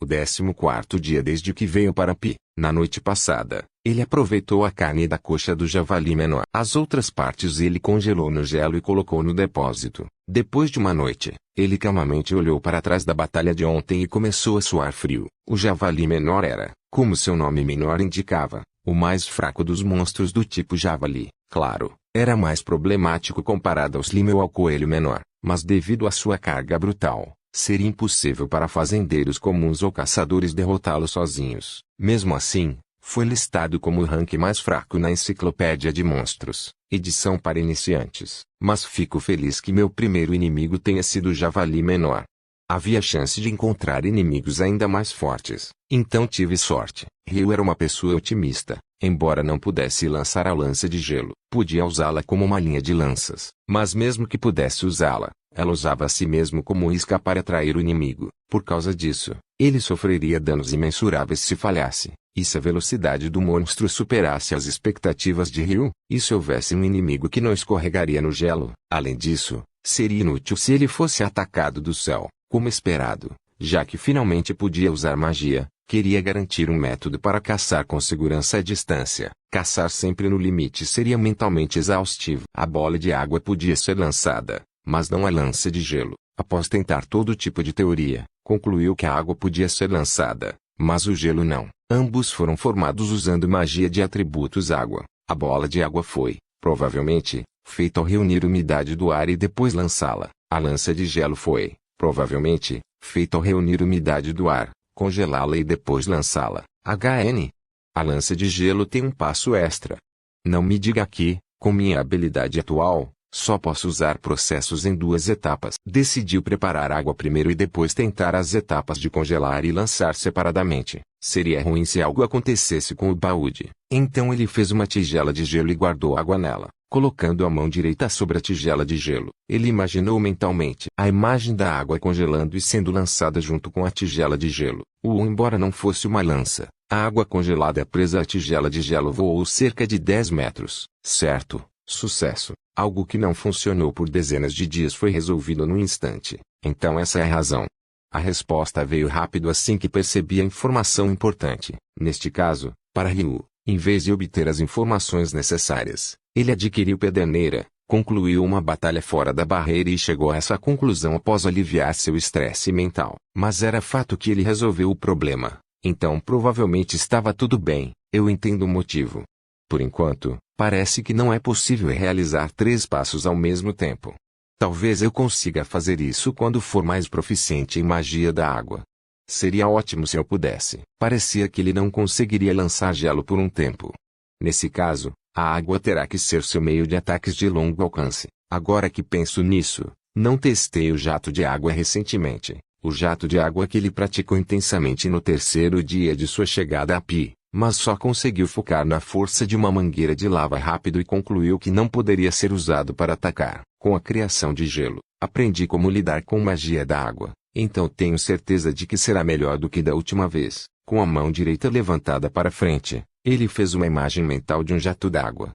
O 14º dia desde que veio para Pi. Na noite passada, ele aproveitou a carne da coxa do javali menor. As outras partes ele congelou no gelo e colocou no depósito. Depois de uma noite, ele calmamente olhou para trás da batalha de ontem e começou a suar frio. O javali menor era, como seu nome menor indicava, o mais fraco dos monstros do tipo javali. Claro, era mais problemático comparado ao Slim ou ao coelho menor, mas devido à sua carga brutal, seria impossível para fazendeiros comuns ou caçadores derrotá-lo sozinhos. Mesmo assim, foi listado como o rank mais fraco na Enciclopédia de Monstros, edição para iniciantes. Mas fico feliz que meu primeiro inimigo tenha sido o javali menor. Havia chance de encontrar inimigos ainda mais fortes, então tive sorte. Ryu era uma pessoa otimista, embora não pudesse lançar a lança de gelo. Podia usá-la como uma linha de lanças, mas mesmo que pudesse usá-la, ela usava a si mesmo como isca para atrair o inimigo. Por causa disso, ele sofreria danos imensuráveis se falhasse. E se a velocidade do monstro superasse as expectativas de Ryu? E se houvesse um inimigo que não escorregaria no gelo? Além disso, seria inútil se ele fosse atacado do céu, como esperado, já que finalmente podia usar magia. Queria garantir um método para caçar com segurança à distância. Caçar sempre no limite seria mentalmente exaustivo. A bola de água podia ser lançada, mas não a lança de gelo. Após tentar todo tipo de teoria, concluiu que a água podia ser lançada, mas o gelo não. Ambos foram formados usando magia de atributos água. A bola de água foi, provavelmente, feita ao reunir umidade do ar e depois lançá-la. A lança de gelo foi, provavelmente, feita ao reunir umidade do ar, congelá-la e depois lançá-la. HN. A lança de gelo tem um passo extra. Não me diga que, com minha habilidade atual, só posso usar processos em 2 etapas. Decidiu preparar água primeiro e depois tentar as etapas de congelar e lançar separadamente. Seria ruim se algo acontecesse com o baúde. Então ele fez uma tigela de gelo e guardou água nela, colocando a mão direita sobre a tigela de gelo. Ele imaginou mentalmente a imagem da água congelando e sendo lançada junto com a tigela de gelo. Embora não fosse uma lança, a água congelada presa à tigela de gelo voou cerca de 10 metros. Certo, sucesso. Algo que não funcionou por dezenas de dias foi resolvido num instante. Então essa é a razão. A resposta veio rápido assim que percebi a informação importante. Neste caso, para Ryu, em vez de obter as informações necessárias, ele adquiriu pederneira, concluiu uma batalha fora da barreira e chegou a essa conclusão após aliviar seu estresse mental. Mas era fato que ele resolveu o problema. Então provavelmente estava tudo bem. Eu entendo o motivo. Por enquanto, parece que não é possível realizar 3 passos ao mesmo tempo. Talvez eu consiga fazer isso quando for mais proficiente em magia da água. Seria ótimo se eu pudesse. Parecia que ele não conseguiria lançar gelo por um tempo. Nesse caso, a água terá que ser seu meio de ataques de longo alcance. Agora que penso nisso, não testei o jato de água recentemente. O jato de água que ele praticou intensamente no 3º dia de sua chegada a Pi, mas só conseguiu focar na força de uma mangueira de lava rápido e concluiu que não poderia ser usado para atacar. Com a criação de gelo, aprendi como lidar com magia da água, então tenho certeza de que será melhor do que da última vez. Com a mão direita levantada para frente, ele fez uma imagem mental de um jato d'água.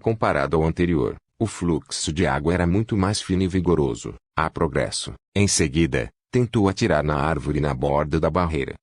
Comparado ao anterior, o fluxo de água era muito mais fino e vigoroso. Há progresso. Em seguida, tentou atirar na árvore na borda da barreira.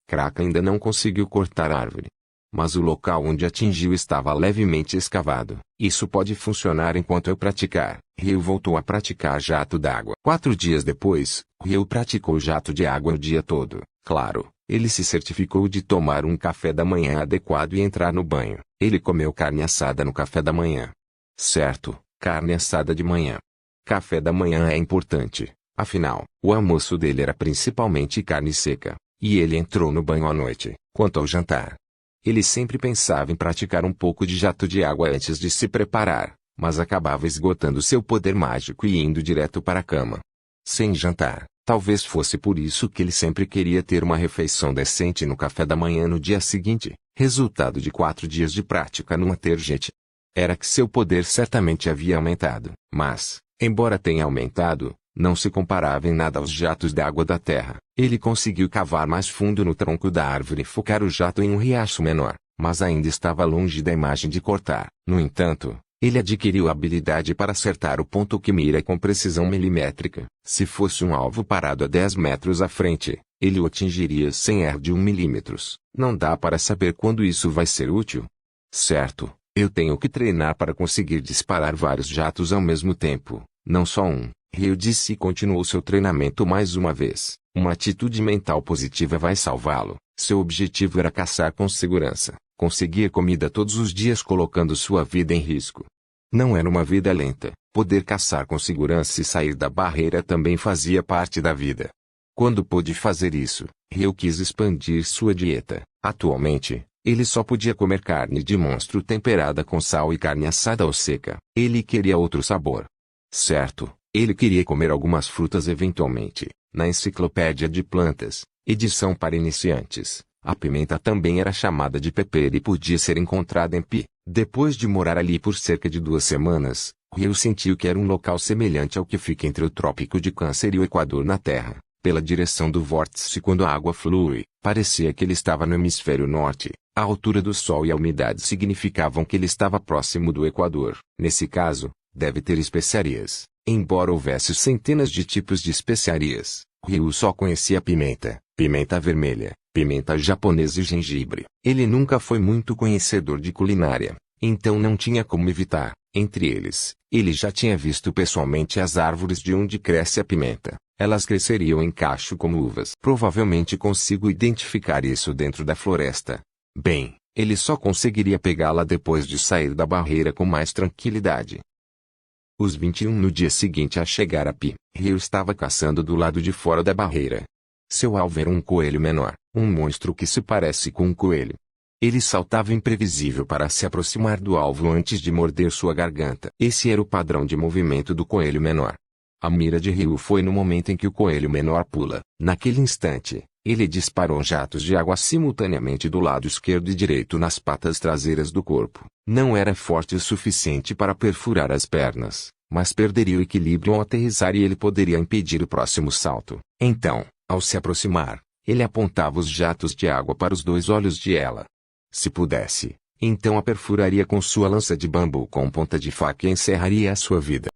Kraka ainda não conseguiu cortar a árvore. Mas o local onde atingiu estava levemente escavado. Isso pode funcionar enquanto eu praticar. Ryu voltou a praticar jato d'água. 4 dias depois, Ryu praticou jato de água o dia todo. Claro, ele se certificou de tomar um café da manhã adequado e entrar no banho. Ele comeu carne assada no café da manhã. Certo, carne assada de manhã. Café da manhã é importante. Afinal, o almoço dele era principalmente carne seca. E ele entrou no banho à noite. Quanto ao jantar, ele sempre pensava em praticar um pouco de jato de água antes de se preparar, mas acabava esgotando seu poder mágico e indo direto para a cama. Sem jantar, talvez fosse por isso que ele sempre queria ter uma refeição decente no café da manhã no dia seguinte, resultado de 4 dias de prática no Waterjet. Era que seu poder certamente havia aumentado, mas, embora tenha aumentado, não se comparava em nada aos jatos d'água da terra. Ele conseguiu cavar mais fundo no tronco da árvore e focar o jato em um riacho menor, mas ainda estava longe da imagem de cortar. No entanto, Ele adquiriu a habilidade para acertar o ponto que mira com precisão milimétrica. Se fosse um alvo parado a 10 metros à frente, ele o atingiria sem erro de 1 milímetros. Não dá para saber quando isso vai ser útil. Certo, eu tenho que treinar para conseguir disparar vários jatos ao mesmo tempo, não só um. Ryu disse e continuou seu treinamento mais uma vez. Uma atitude mental positiva vai salvá-lo. Seu objetivo era caçar com segurança, conseguir comida todos os dias colocando sua vida em risco. Não era uma vida lenta, poder caçar com segurança e sair da barreira também fazia parte da vida. Quando pôde fazer isso, Ryu quis expandir sua dieta. Atualmente, ele só podia comer carne de monstro temperada com sal e carne assada ou seca. Ele queria outro sabor. Certo, ele queria comer algumas frutas eventualmente. Na Enciclopédia de Plantas, edição para iniciantes, a pimenta também era chamada de pepper e podia ser encontrada em Pi. Depois de morar ali por cerca de 2 semanas, Ryu sentiu que era um local semelhante ao que fica entre o Trópico de Câncer e o Equador na Terra. Pela direção do vórtice quando a água flui, parecia que ele estava no hemisfério norte. A altura do Sol e a umidade significavam que ele estava próximo do Equador. Nesse caso, deve ter especiarias. Embora houvesse centenas de tipos de especiarias, Ryu só conhecia pimenta, pimenta vermelha, pimenta japonesa e gengibre. Ele nunca foi muito conhecedor de culinária, então não tinha como evitar. Entre eles, ele já tinha visto pessoalmente as árvores de onde cresce a pimenta. Elas cresceriam em cacho como uvas. Provavelmente consigo identificar isso dentro da floresta. Bem, ele só conseguiria pegá-la depois de sair da barreira com mais tranquilidade. Os 21 no dia seguinte a chegar a Pi, Ryu estava caçando do lado de fora da barreira. Seu alvo era um coelho menor, um monstro que se parece com um coelho. Ele saltava imprevisível para se aproximar do alvo antes de morder sua garganta. Esse era o padrão de movimento do coelho menor. A mira de Ryu foi no momento em que o coelho menor pula. Naquele instante, ele disparou jatos de água simultaneamente do lado esquerdo e direito nas patas traseiras do corpo. Não era forte o suficiente para perfurar as pernas, mas perderia o equilíbrio ao aterrissar e ele poderia impedir o próximo salto. Então, ao se aproximar, ele apontava os jatos de água para os 2 olhos de ela. Se pudesse, então a perfuraria com sua lança de bambu com ponta de faca e encerraria a sua vida.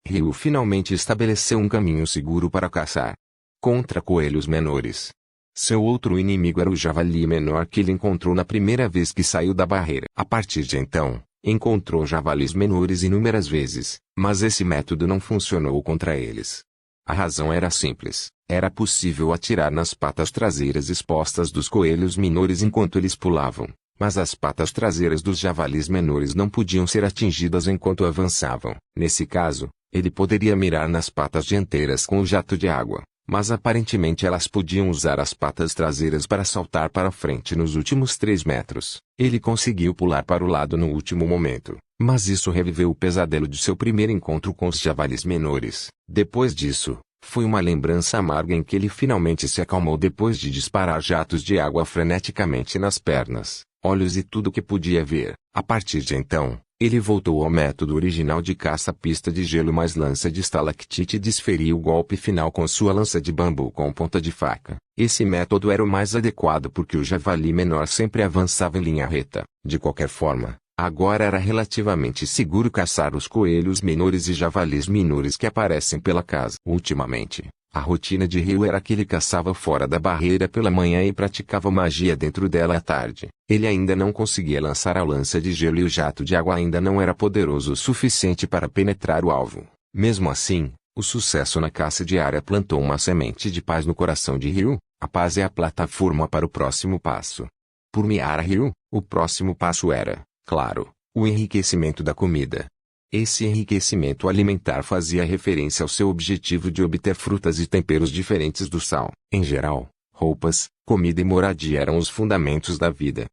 Ryu finalmente estabeleceu um caminho seguro para caçar. Contra coelhos menores. Seu outro inimigo era o javali menor que ele encontrou na primeira vez que saiu da barreira. A partir de então, encontrou javalis menores inúmeras vezes, mas esse método não funcionou contra eles. A razão era simples. Era possível atirar nas patas traseiras expostas dos coelhos menores enquanto eles pulavam, mas as patas traseiras dos javalis menores não podiam ser atingidas enquanto avançavam. Nesse caso, ele poderia mirar nas patas dianteiras com o jato de água, mas aparentemente elas podiam usar as patas traseiras para saltar para frente nos últimos 3 metros. Ele conseguiu pular para o lado no último momento, mas isso reviveu o pesadelo de seu primeiro encontro com os javalis menores. Depois disso, foi uma lembrança amarga em que ele finalmente se acalmou depois de disparar jatos de água freneticamente nas pernas, olhos e tudo que podia ver. A partir de então, ele voltou ao método original de caça-pista de gelo mais lança de estalactite e desferiu o golpe final com sua lança de bambu com ponta de faca. Esse método era o mais adequado porque o javali menor sempre avançava em linha reta. De qualquer forma, agora era relativamente seguro caçar os coelhos menores e javalis menores que aparecem pela casa. Ultimamente, a rotina de Ryu era que ele caçava fora da barreira pela manhã e praticava magia dentro dela à tarde. Ele ainda não conseguia lançar a lança de gelo e o jato de água ainda não era poderoso o suficiente para penetrar o alvo. Mesmo assim, o sucesso na caça diária plantou uma semente de paz no coração de Ryu. A paz é a plataforma para o próximo passo. Por Miara Ryu, o próximo passo era, claro, o enriquecimento da comida. Esse enriquecimento alimentar fazia referência ao seu objetivo de obter frutas e temperos diferentes do sal. Em geral, roupas, comida e moradia eram os fundamentos da vida.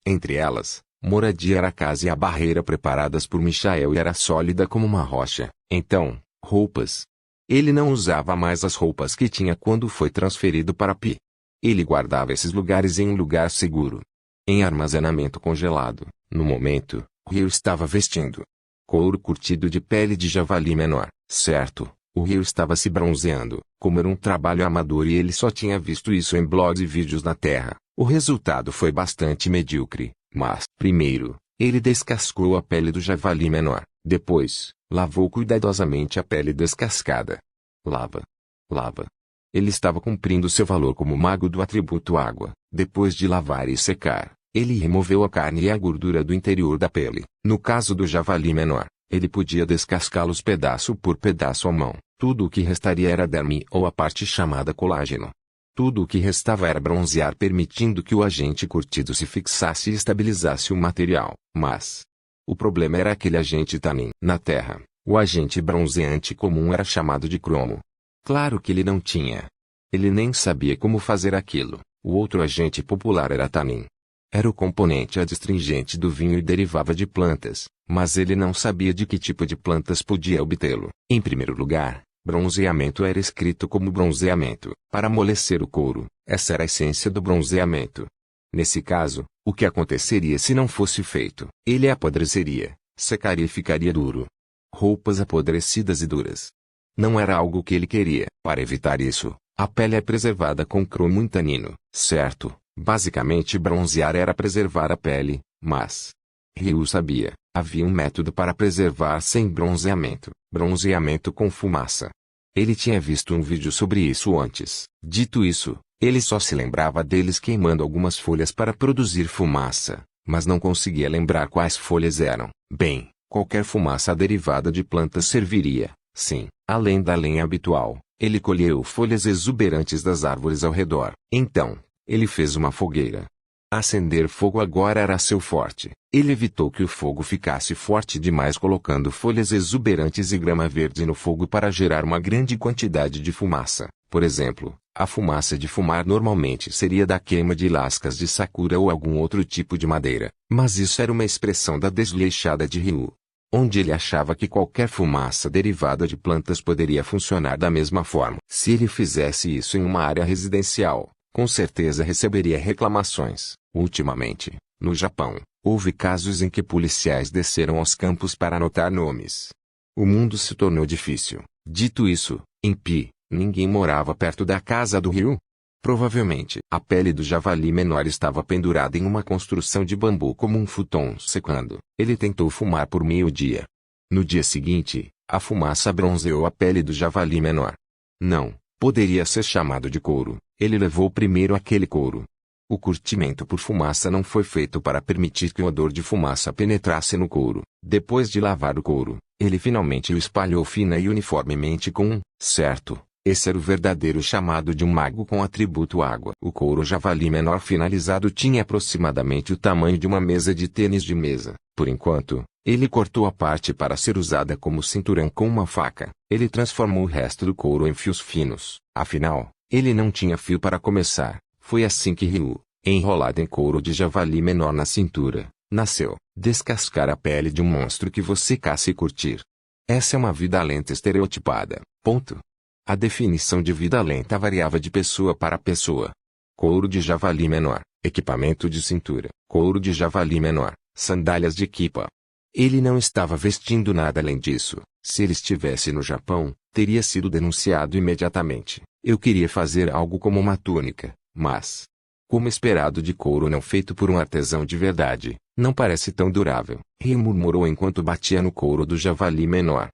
Entre elas, moradia era a casa e a barreira preparadas por Michael e era sólida como uma rocha. Então, roupas. Ele não usava mais as roupas que tinha quando foi transferido para Pi. Ele guardava esses lugares em um lugar seguro. Em armazenamento congelado. No momento, Ryu estava vestindo couro curtido de pele de javali menor. Certo, o Ryu estava se bronzeando, como era um trabalho amador e ele só tinha visto isso em blogs e vídeos na Terra. O resultado foi bastante medíocre, mas, primeiro, Ele descascou a pele do javali menor. Depois, lavou cuidadosamente a pele descascada. Lava. Lava. Ele estava cumprindo seu valor como mago do atributo água. Depois de lavar e secar, ele removeu a carne e a gordura do interior da pele. No caso do javali menor, ele podia descascá-los pedaço por pedaço à mão. Tudo o que restaria era derme ou a parte chamada colágeno. Tudo o que restava era bronzear, permitindo que o agente curtido se fixasse e estabilizasse o material. Mas o problema era aquele agente tanin. Na Terra, o agente bronzeante comum era chamado de cromo. Claro que ele não tinha. Ele nem sabia como fazer aquilo. O outro agente popular era tanin. Era o componente adstringente do vinho e derivava de plantas, mas ele não sabia de que tipo de plantas podia obtê-lo. Em primeiro lugar, bronzeamento era escrito como bronzeamento, para amolecer o couro. Essa era a essência do bronzeamento. Nesse caso, o que aconteceria se não fosse feito? Ele apodreceria, secaria e ficaria duro. Roupas apodrecidas e duras. Não era algo que ele queria. Para evitar isso, a pele é preservada com cromo e tanino, certo? Basicamente bronzear era preservar a pele, mas Ryu sabia, havia um método para preservar sem bronzeamento. Bronzeamento com fumaça. Ele tinha visto um vídeo sobre isso antes. Dito isso, ele só se lembrava deles queimando algumas folhas para produzir fumaça, mas não conseguia lembrar quais folhas eram. Bem, qualquer fumaça derivada de plantas serviria. Sim, além da lenha habitual, ele colheu folhas exuberantes das árvores ao redor. Então, ele fez uma fogueira. Acender fogo agora era seu forte. Ele evitou que o fogo ficasse forte demais colocando folhas exuberantes e grama verde no fogo para gerar uma grande quantidade de fumaça. Por exemplo, a fumaça de fumar normalmente seria da queima de lascas de sakura ou algum outro tipo de madeira. Mas isso era uma expressão da desleixada de Ryu, onde ele achava que qualquer fumaça derivada de plantas poderia funcionar da mesma forma. Se ele fizesse isso em uma área residencial, com certeza receberia reclamações. Ultimamente, no Japão, houve casos em que policiais desceram aos campos para anotar nomes. O mundo se tornou difícil. Dito isso, em Pi, ninguém morava perto da casa do Ryu. Provavelmente, a pele do javali menor estava pendurada em uma construção de bambu como um futon secando. Ele tentou fumar por meio-dia. No dia seguinte, a fumaça bronzeou a pele do javali menor. Não, poderia ser chamado de couro. Ele levou primeiro aquele couro. O curtimento por fumaça não foi feito para permitir que o odor de fumaça penetrasse no couro. Depois de lavar o couro, ele finalmente o espalhou fina e uniformemente com certo. Esse era o verdadeiro chamado de um mago com atributo água. O couro javali menor finalizado tinha aproximadamente o tamanho de uma mesa de tênis de mesa. Por enquanto, ele cortou a parte para ser usada como cinturão com uma faca. Ele transformou o resto do couro em fios finos. Afinal, ele não tinha fio para começar. Foi assim que Ryu, enrolado em couro de javali menor na cintura, nasceu. Descascar a pele de um monstro que você caça e curtir. Essa é uma vida lenta estereotipada. Ponto. A definição de vida lenta variava de pessoa para pessoa. Couro de javali menor, equipamento de cintura. Couro de javali menor, sandálias de kippa. Ele não estava vestindo nada além disso. Se ele estivesse no Japão, teria sido denunciado imediatamente. Eu queria fazer algo como uma túnica, mas, como esperado de couro não feito por um artesão de verdade, não parece tão durável. Ryu murmurou enquanto batia no couro do javali menor.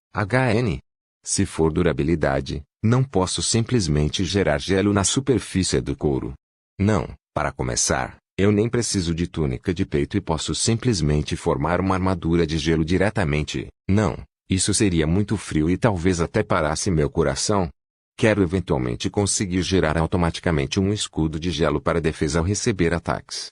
Se for durabilidade, não posso simplesmente gerar gelo na superfície do couro. Não, para começar, eu nem preciso de túnica de peito e posso simplesmente formar uma armadura de gelo diretamente. Não, isso seria muito frio e talvez até parasse meu coração. Quero eventualmente conseguir gerar automaticamente um escudo de gelo para defesa ao receber ataques.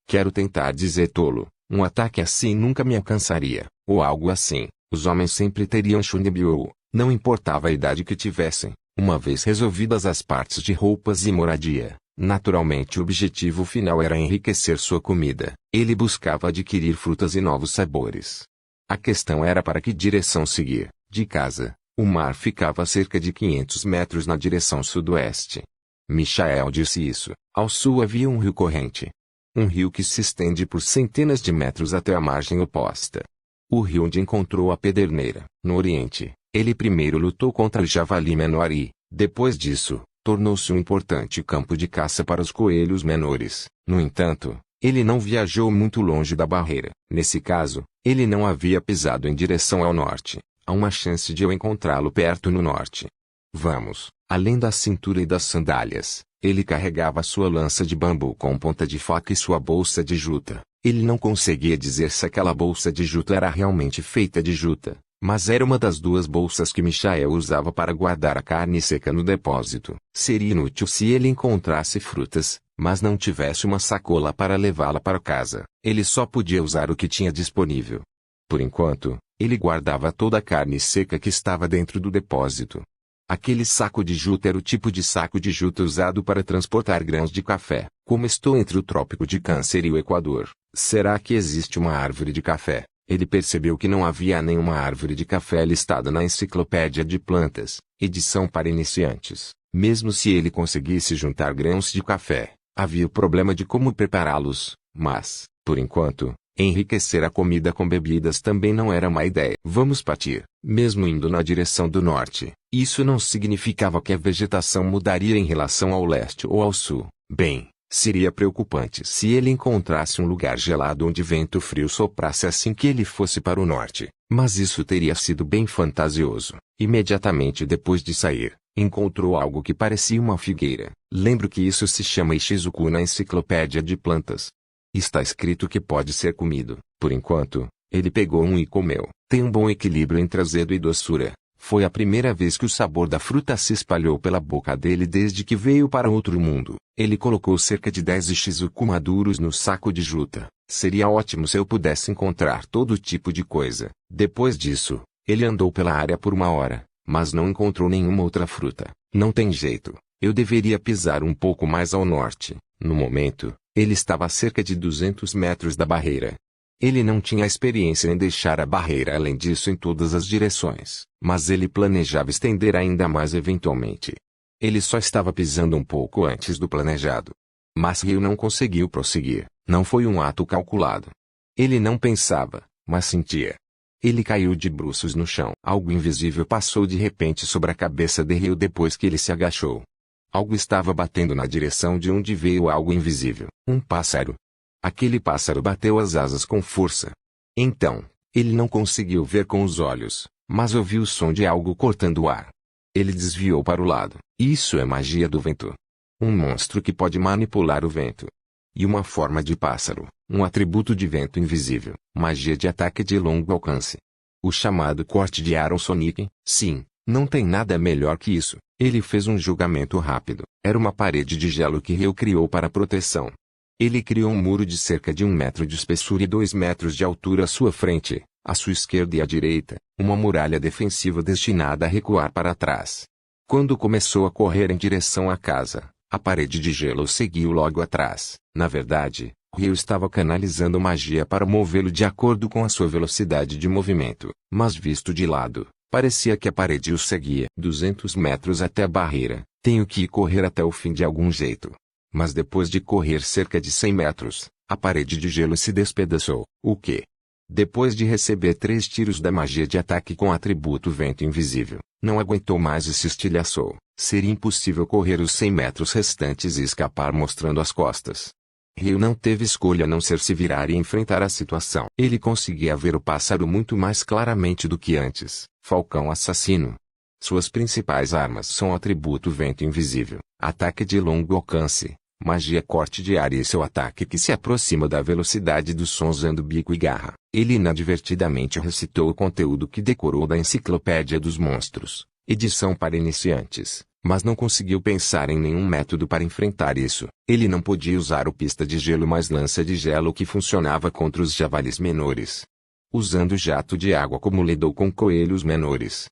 Quero tentar dizer tolo, um ataque assim nunca me alcançaria, ou algo assim. Os homens sempre teriam Shunibyo, não importava a idade que tivessem. Uma vez resolvidas as partes de roupas e moradia, naturalmente o objetivo final era enriquecer sua comida. Ele buscava adquirir frutas e novos sabores. A questão era para que direção seguir. De casa, o mar ficava a cerca de 500 metros na direção sudoeste. Michael disse isso. Ao sul havia um rio corrente. Um rio que se estende por centenas de metros até a margem oposta. O rio onde encontrou a pederneira. No oriente, ele primeiro lutou contra o javali menor e, depois disso, tornou-se um importante campo de caça para os coelhos menores. No entanto, Ele não viajou muito longe da barreira. Nesse caso, ele não havia pisado em direção ao norte. Há uma chance de eu encontrá-lo perto no norte. Vamos. Além da cintura e das sandálias, ele carregava sua lança de bambu com ponta de faca e sua bolsa de juta. Ele não conseguia dizer se aquela bolsa de juta era realmente feita de juta, mas era uma das duas bolsas que Michael usava para guardar a carne seca no depósito. Seria inútil se ele encontrasse frutas, mas não tivesse uma sacola para levá-la para casa. Ele só podia usar o que tinha disponível. Por enquanto, ele guardava toda a carne seca que estava dentro do depósito. Aquele saco de juta era o tipo de saco de juta usado para transportar grãos de café. Como estou entre o trópico de Câncer e o Equador, será que existe uma árvore de café? Ele percebeu que não havia nenhuma árvore de café listada na Enciclopédia de Plantas, edição para iniciantes. Mesmo se ele conseguisse juntar grãos de café, havia o problema de como prepará-los, mas, por enquanto, enriquecer a comida com bebidas também não era má ideia. Vamos partir. Mesmo indo na direção do norte, isso não significava que a vegetação mudaria em relação ao leste ou ao sul. Bem, seria preocupante se ele encontrasse um lugar gelado onde vento frio soprasse assim que ele fosse para o norte. Mas isso teria sido bem fantasioso. Imediatamente depois de sair, encontrou algo que parecia uma figueira. Lembro que isso se chama Ishizuku na Enciclopédia de Plantas. Está escrito que pode ser comido. Por enquanto, ele pegou um e comeu. Tem um bom equilíbrio entre azedo e doçura. Foi a primeira vez que o sabor da fruta se espalhou pela boca dele desde que veio para outro mundo. Ele colocou cerca de 10 Ishizuku maduros no saco de juta. Seria ótimo se eu pudesse encontrar todo tipo de coisa. Depois disso, ele andou pela área por 1 hora, mas não encontrou nenhuma outra fruta. Não tem jeito. Eu deveria pisar um pouco mais ao norte. No momento, ele estava a cerca de 200 metros da barreira. Ele não tinha experiência em deixar a barreira além disso em todas as direções, mas ele planejava estender ainda mais eventualmente. Ele só estava pisando um pouco antes do planejado. Mas Rio não conseguiu prosseguir. Não foi um ato calculado. Ele não pensava, mas sentia. Ele caiu de bruços no chão. Algo invisível passou de repente sobre a cabeça de Rio depois que ele se agachou. Algo estava batendo na direção de onde veio algo invisível. Um pássaro. Aquele pássaro bateu as asas com força. Então, ele não conseguiu ver com os olhos, mas ouviu o som de algo cortando o ar. Ele desviou para o lado. Isso é magia do vento. Um monstro que pode manipular o vento. E uma forma de pássaro, um atributo de vento invisível, magia de ataque de longo alcance. O chamado corte de Aaron Sonic, sim, não tem nada melhor que isso. Ele fez um julgamento rápido. Era uma parede de gelo que Ryo criou para proteção. Ele criou um muro de cerca de 1 metro de espessura e 2 metros de altura à sua frente, à sua esquerda e à direita, uma muralha defensiva destinada a recuar para trás. Quando começou a correr em direção à casa, a parede de gelo seguiu logo atrás. Na verdade, Ryo estava canalizando magia para movê-lo de acordo com a sua velocidade de movimento, mas visto de lado, parecia que a parede o seguia. 200 metros até a barreira, tenho que correr até o fim de algum jeito. Mas depois de correr cerca de 100 metros, a parede de gelo se despedaçou. O quê? Depois de receber 3 tiros da magia de ataque com atributo vento invisível, não aguentou mais e se estilhaçou. Seria impossível correr os 100 metros restantes e escapar mostrando as costas. Ryo não teve escolha a não ser se virar e enfrentar a situação. Ele conseguia ver o pássaro muito mais claramente do que antes. Falcão assassino. Suas principais armas são o atributo vento invisível, ataque de longo alcance, magia corte de ar e seu ataque que se aproxima da velocidade do som usando bico e garra. Ele inadvertidamente recitou o conteúdo que decorou da Enciclopédia dos Monstros, edição para iniciantes, mas não conseguiu pensar em nenhum método para enfrentar isso. Ele não podia usar o pista de gelo mais lança de gelo que funcionava contra os javalis menores. Usando jato de água como lidou com coelhos menores.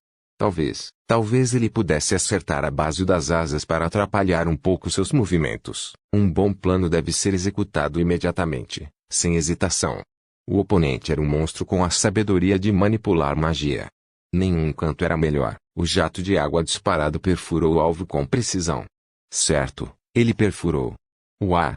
Talvez ele pudesse acertar a base das asas para atrapalhar um pouco seus movimentos. Um bom plano deve ser executado imediatamente, sem hesitação. O oponente era um monstro com a sabedoria de manipular magia. Nenhum canto era melhor. O jato de água disparado perfurou o alvo com precisão. Certo, ele perfurou. O ar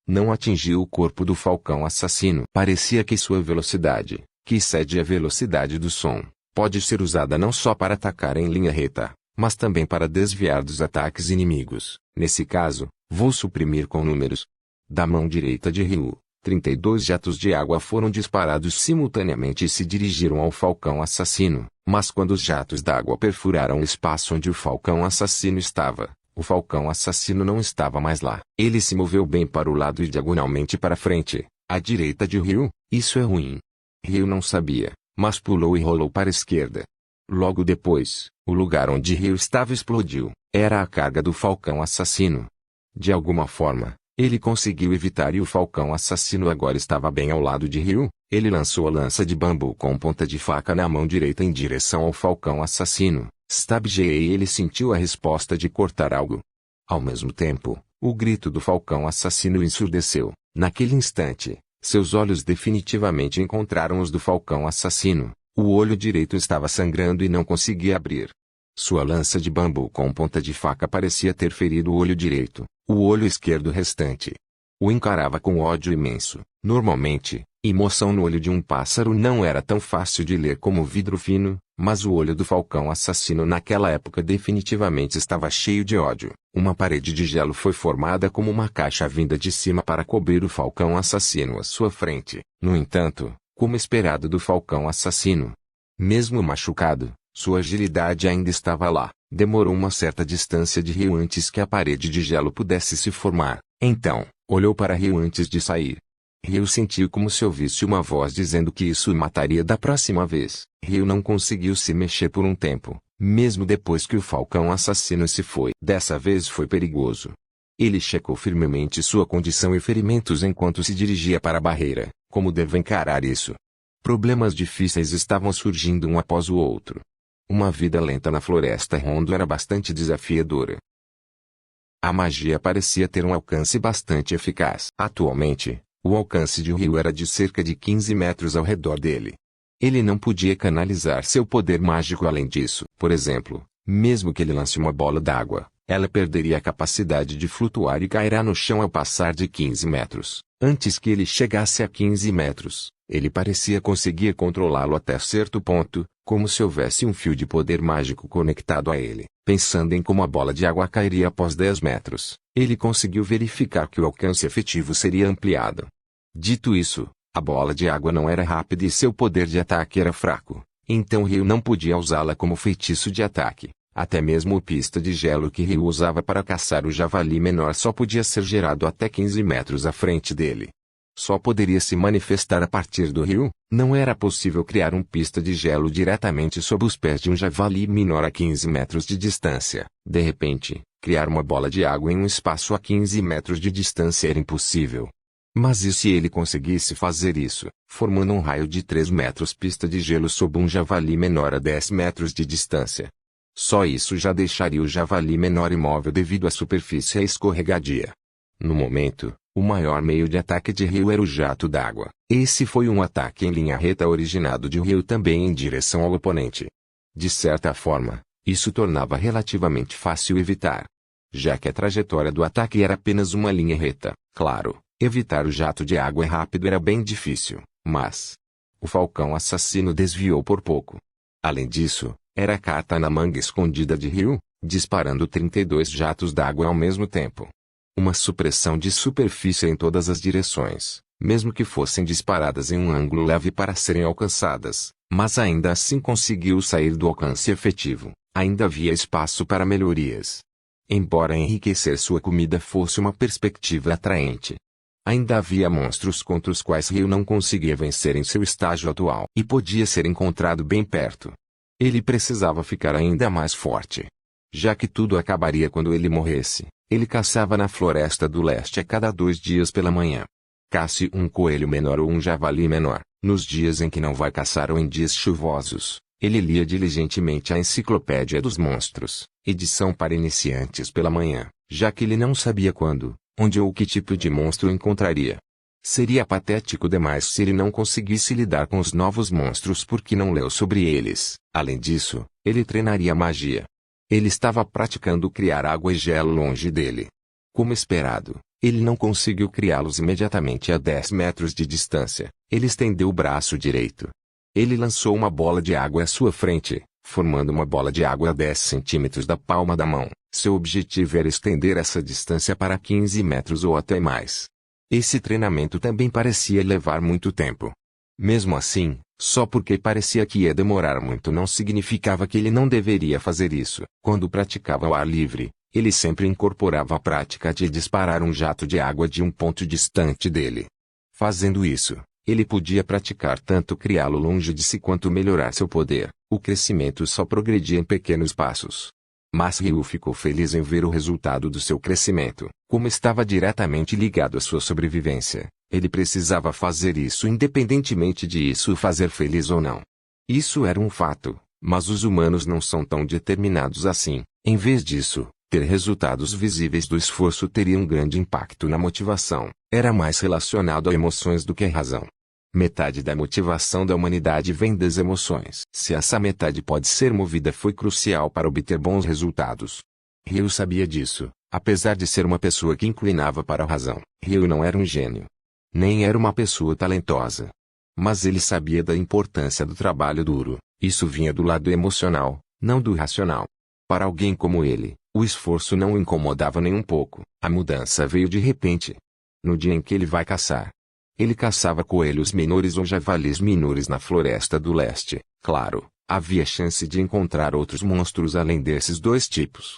não atingiu o corpo do falcão assassino. Parecia que sua velocidade, que excede a velocidade do som, pode ser usada não só para atacar em linha reta, mas também para desviar dos ataques inimigos. Nesse caso, vou suprimir com números. Da mão direita de Ryu, 32 jatos de água foram disparados simultaneamente e se dirigiram ao falcão assassino, mas quando os jatos d'água perfuraram o espaço onde o falcão assassino estava, o falcão assassino não estava mais lá. Ele se moveu bem para o lado e diagonalmente para frente, à direita de Ryu. Isso é ruim. Ryu não sabia, mas pulou e rolou para a esquerda. Logo depois, o lugar onde Ryu estava explodiu. Era a carga do falcão assassino. De alguma forma, ele conseguiu evitar e o falcão assassino agora estava bem ao lado de Ryu. Ele lançou a lança de bambu com ponta de faca na mão direita em direção ao falcão assassino. Stabjei, ele sentiu a resposta de cortar algo. Ao mesmo tempo, o grito do falcão assassino o ensurdeceu. Naquele instante, seus olhos definitivamente encontraram os do falcão assassino. O olho direito estava sangrando e não conseguia abrir. Sua lança de bambu com ponta de faca parecia ter ferido o olho direito. O olho esquerdo restante o encarava com ódio imenso. Normalmente, emoção no olho de um pássaro não era tão fácil de ler como vidro fino, mas o olho do falcão assassino naquela época definitivamente estava cheio de ódio. Uma parede de gelo foi formada como uma caixa vinda de cima para cobrir o falcão assassino à sua frente. No entanto, como esperado do falcão assassino, mesmo machucado, sua agilidade ainda estava lá. Demorou uma certa distância de Ryu antes que a parede de gelo pudesse se formar. Então, olhou para Ryu antes de sair. Ryu sentiu como se ouvisse uma voz dizendo que isso o mataria da próxima vez. Ryu não conseguiu se mexer por um tempo, mesmo depois que o falcão assassino se foi. Dessa vez foi perigoso. Ele checou firmemente sua condição e ferimentos enquanto se dirigia para a barreira. Como deve encarar isso? Problemas difíceis estavam surgindo um após o outro. Uma vida lenta na floresta Rondo era bastante desafiadora. A magia parecia ter um alcance bastante eficaz. Atualmente, o alcance de Ryu era de cerca de 15 metros ao redor dele. Ele não podia canalizar seu poder mágico além disso. Por exemplo, mesmo que ele lance uma bola d'água, ela perderia a capacidade de flutuar e cairá no chão ao passar de 15 metros. Antes que ele chegasse a 15 metros, ele parecia conseguir controlá-lo até certo ponto, como se houvesse um fio de poder mágico conectado a ele. Pensando em como a bola de água cairia após 10 metros, ele conseguiu verificar que o alcance efetivo seria ampliado. Dito isso, a bola de água não era rápida e seu poder de ataque era fraco, então Ryu não podia usá-la como feitiço de ataque. Até mesmo o pista de gelo que Ryu usava para caçar o javali menor só podia ser gerado até 15 metros à frente dele. Só poderia se manifestar a partir do Ryu. Não era possível criar um pista de gelo diretamente sob os pés de um javali menor a 15 metros de distância. De repente, criar uma bola de água em um espaço a 15 metros de distância era impossível. Mas e se ele conseguisse fazer isso, formando um raio de 3 metros pista de gelo sob um javali menor a 10 metros de distância? Só isso já deixaria o javali menor imóvel devido à superfície escorregadia. No momento, o maior meio de ataque de Ryu era o jato d'água. Esse foi um ataque em linha reta originado de Ryu também em direção ao oponente. De certa forma, isso tornava relativamente fácil evitar. Já que a trajetória do ataque era apenas uma linha reta, claro, evitar o jato de água rápido era bem difícil, mas o falcão assassino desviou por pouco. Além disso, era a carta na manga escondida de Ryu, disparando 32 jatos d'água ao mesmo tempo. Uma supressão de superfície em todas as direções, mesmo que fossem disparadas em um ângulo leve para serem alcançadas, mas ainda assim conseguiu sair do alcance efetivo. Ainda havia espaço para melhorias. Embora enriquecer sua comida fosse uma perspectiva atraente, ainda havia monstros contra os quais Ryu não conseguia vencer em seu estágio atual e podia ser encontrado bem perto. Ele precisava ficar ainda mais forte. Já que tudo acabaria quando ele morresse, ele caçava na floresta do leste a cada 2 dias pela manhã. Casse um coelho menor ou um javali menor. Nos dias em que não vai caçar ou em dias chuvosos, ele lia diligentemente a Enciclopédia dos Monstros, edição para iniciantes pela manhã, já que ele não sabia quando, onde ou que tipo de monstro encontraria. Seria patético demais se ele não conseguisse lidar com os novos monstros porque não leu sobre eles. Além disso, ele treinaria magia. Ele estava praticando criar água e gelo longe dele. Como esperado, ele não conseguiu criá-los imediatamente a 10 metros de distância. Ele estendeu o braço direito. Ele lançou uma bola de água à sua frente, formando uma bola de água a 10 centímetros da palma da mão. Seu objetivo era estender essa distância para 15 metros ou até mais. Esse treinamento também parecia levar muito tempo. Mesmo assim, só porque parecia que ia demorar muito não significava que ele não deveria fazer isso. Quando praticava ao ar livre, ele sempre incorporava a prática de disparar um jato de água de um ponto distante dele. Fazendo isso, ele podia praticar tanto criá-lo longe de si quanto melhorar seu poder. O crescimento só progredia em pequenos passos. Mas Ryu ficou feliz em ver o resultado do seu crescimento. Como estava diretamente ligado à sua sobrevivência, ele precisava fazer isso independentemente de isso o fazer feliz ou não. Isso era um fato, mas os humanos não são tão determinados assim. Em vez disso, ter resultados visíveis do esforço teria um grande impacto na motivação. Era mais relacionado a emoções do que a razão. Metade da motivação da humanidade vem das emoções. Se essa metade pode ser movida foi crucial para obter bons resultados. Ryu sabia disso, apesar de ser uma pessoa que inclinava para a razão. Ryu não era um gênio. Nem era uma pessoa talentosa. Mas ele sabia da importância do trabalho duro. Isso vinha do lado emocional, não do racional. Para alguém como ele, o esforço não o incomodava nem um pouco. A mudança veio de repente. No dia em que ele vai caçar, ele caçava coelhos menores ou javalis menores na floresta do leste. Claro, havia chance de encontrar outros monstros além desses dois tipos.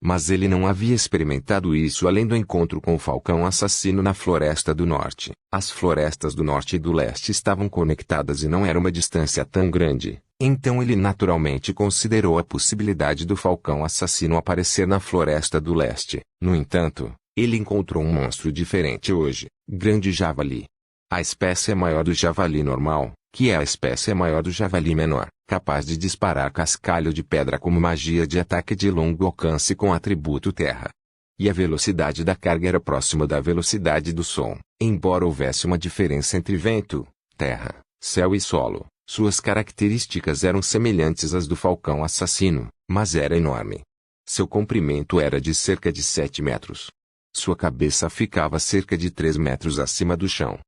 Mas ele não havia experimentado isso além do encontro com o falcão assassino na floresta do norte. As florestas do norte e do leste estavam conectadas e não era uma distância tão grande. Então ele naturalmente considerou a possibilidade do falcão assassino aparecer na floresta do leste. No entanto, ele encontrou um monstro diferente hoje, grande javali. A espécie maior do javali normal, que é a espécie maior do javali menor, capaz de disparar cascalho de pedra como magia de ataque de longo alcance com atributo terra. E a velocidade da carga era próxima da velocidade do som. Embora houvesse uma diferença entre vento, terra, céu e solo, suas características eram semelhantes às do falcão assassino, mas era enorme. Seu comprimento era de cerca de 7 metros. Sua cabeça ficava cerca de 3 metros acima do chão.